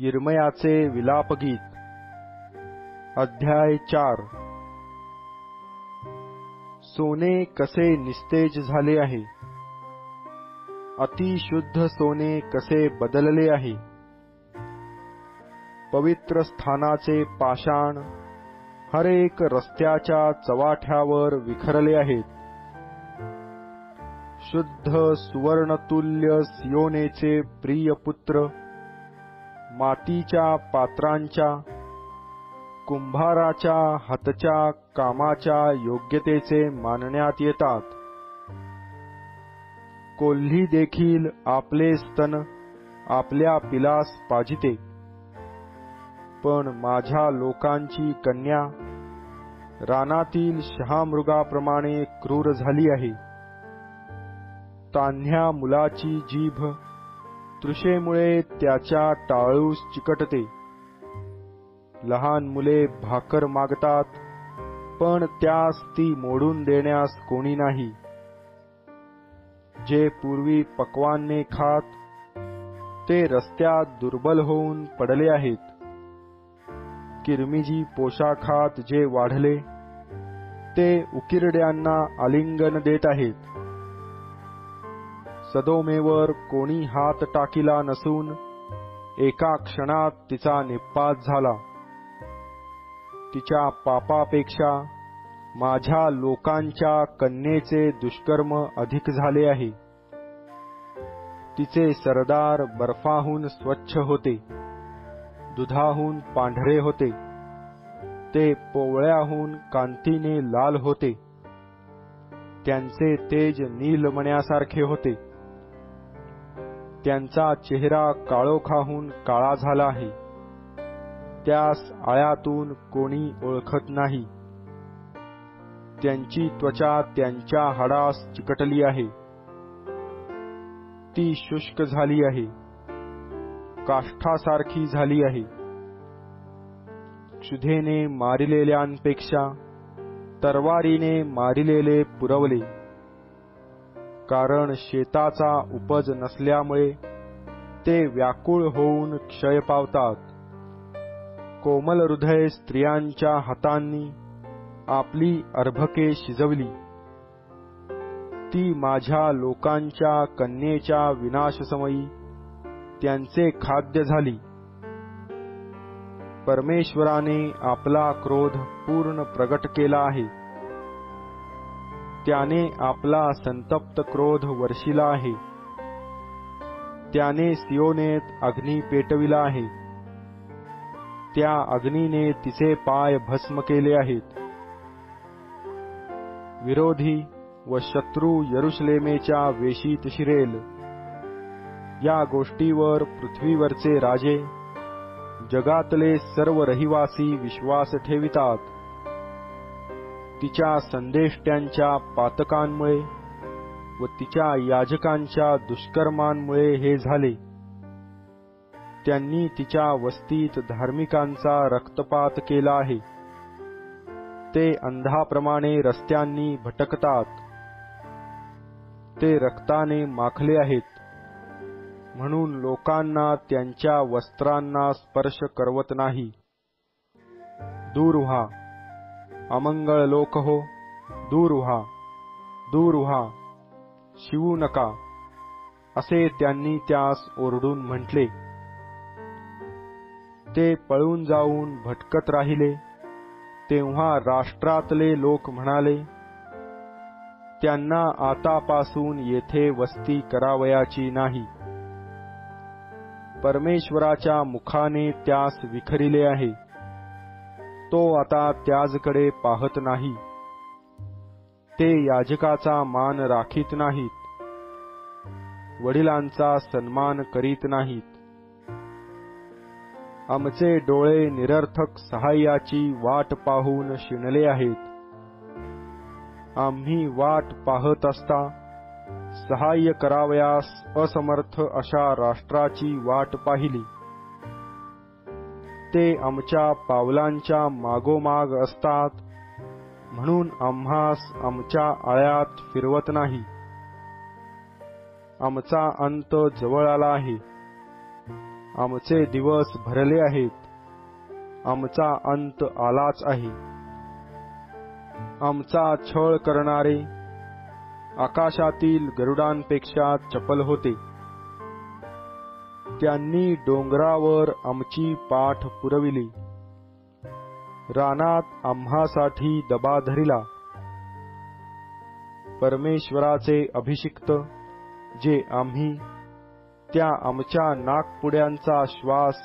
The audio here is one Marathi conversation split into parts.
यिर्मयाचे विलापगीत अध्याय 4। सोने कसे निस्तेज झाले आहे, अति शुद्ध सोने कसे बदलले आहे। पवित्र स्थानाचे पाषाण हर एक रस्त्याच्या चवाठ्यावर विखरले आहेत। शुद्ध सुवर्णतुल्य सियोनेचे प्रिय पुत्र मातीच्या पात्रांच्या कुंभाराच्या हातच्या कामाच्या योग्यतेचे मानण्यात येतात। कोल्ही देखील आपले स्तन आपल्या पिलास पाजिते, पण माझ्या लोकांची कन्या रानातील शहामृगाप्रमाणे क्रूर झाली आहे। तान्ह्या मुलाची जीभ तृषेमुळे त्याच्या टाळूस चिकटते। लहान मुले भाकर मागतात, पण त्यास ती मोडून देण्यास कोणी नाही। जे पूर्वी पक्वान्ने खात ते रस्त्यात दुर्बल होऊन पडले आहेत। किरमिजी पोशाखात जे वाढले ते उकिरड्यांना आलिंगन देत आहेत। सदोमेवर कोणी हात टाकिला नसून एका क्षणात तिचा निप्पात झाला। तिच्या पापापेक्षा माझ्या लोकांच्या कन्येचे दुष्कर्म अधिक झाले आहे। तिचे सरदार बर्फाहून स्वच्छ होते, दुधाहून पांढरे होते, ते पोवळ्याहून कांतीने लाल होते। त्यांचे तेज नीलमण्यासारखे होते। त्यांचा चेहरा काळोखाहून काळा झाला आहे, त्यास आळ्यातून कोणी ओळखत नाही। त्यांची त्वचा त्यांच्या हाडास चिकटली आहे, ती शुष्क झाली आहे, काष्ठासारखी झाली आहे। क्षुधेने मारिलेल्यांपेक्षा तरवारीने मारिलेले पुरवले, कारण शेताचा उपज नसल्यामुळे ते व्याकुळ होऊन क्षय पावतात। कोमल हृदय स्त्रियांच्या हातांनी आपली अर्भके शिजवली, ती माझ्या लोकांच्या कन्येच्या विनाशसमयी त्यांचे खाद्य झाली। परमेश्वराने आपला क्रोध पूर्ण प्रगट केला आहे, त्याने आपला संतप्त क्रोध वर्षिला आहे। त्याने सियोनेत अग्नी पेटविला आहे, त्या अग्नीने तिचे पाय भस्म केले आहेत। विरोधी व शत्रू यरुशलेमेच्या वेशीत शिरेल। या गोष्टीवर पृथ्वीवरचे राजे, जगातले सर्व रहिवासी विश्वास ठेवितात। तिच्या संदेष्ट्यांच्या पातकांमुळे व तिच्या याजकांच्या दुष्कर्मांमुळे हे झाले। त्यांनी तिच्या वस्तीत धार्मिकांचा रक्तपात केला आहे। ते अंधाप्रमाणे रस्त्यांनी भटकतात, ते रक्ताने माखले आहेत, म्हणून लोकांना त्यांच्या वस्त्रांना स्पर्श करवत नाही। दूर व्हा, अमंगळ लोक हो, दूर व्हा, दूर व्हा, शिवू नका, असे त्यांनी त्यास ओरडून म्हटले। ते पळून जाऊन भटकत राहिले, तेव्हा राष्ट्रातले लोक म्हणाले, त्यांना आतापासून येथे वस्ती करावयाची नाही। परमेश्वराच्या मुखाने त्यास विखरिले आहे, तो आता त्याजकडे पाहत नाही। ते याजकाचा मान राखीत नाहीत, वडिलांचा सन्मान करीत नाहीत। आमचे डोळे निरर्थक सहाय्याची वाट पाहून शिणले आहेत। आम्ही वाट पाहत असता सहाय्य करावयास असमर्थ अशा राष्ट्राची वाट पाहिली। ते आमच्या पावलांच्या मागोमाग असतात, म्हणून आम्हास आमच्या आळ्यात फिरवत नाही। आमचा अंत जवळ आला आहे, आमचे दिवस भरले आहेत, आमचा अंत आलाच आहे. आमचा छळ करणारे आकाशातील गरुडांपेक्षा चपल होते. त्यांनी डोंगरावर आमची पाठ पुरविली, रानात आम्हासाठी दबा धरिला. परमेश्वराचे अभिषिक्त जे आम्ही, त्या आमच्या नाकपुड्यांचा श्वास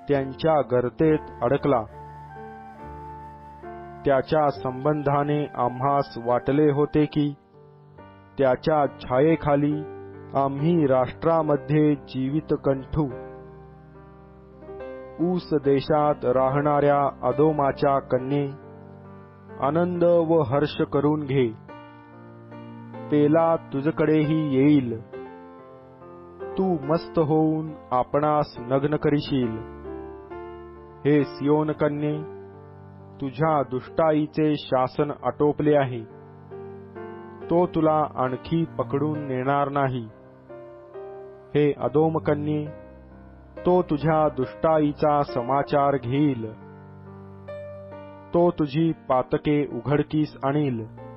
त्यांच्या गर्तेत अडकला. त्याच्या संबंधाने आम्हास वाटले होते की त्याच्या छायेखाली आम्ही राष्ट्रामध्ये जीवित कंठू. ऊस देशात राहणाऱ्या अदोमाच्या कन्ये, आनंद व हर्ष करून घे. पेला तुझकडेही येईल, तू मस्त होऊन आपणास नग्न करीशील. हे सियोन कन्ये, तुझ्या दुष्टाईचे शासन आटोपले आहे, तो तुला आणखी पकडून नेणार नाही. हे अदोम कन्ये, तो तुझ्या दुष्टाईचा समाचार घेईल, तो तुझी पातके उघडकीस आणील.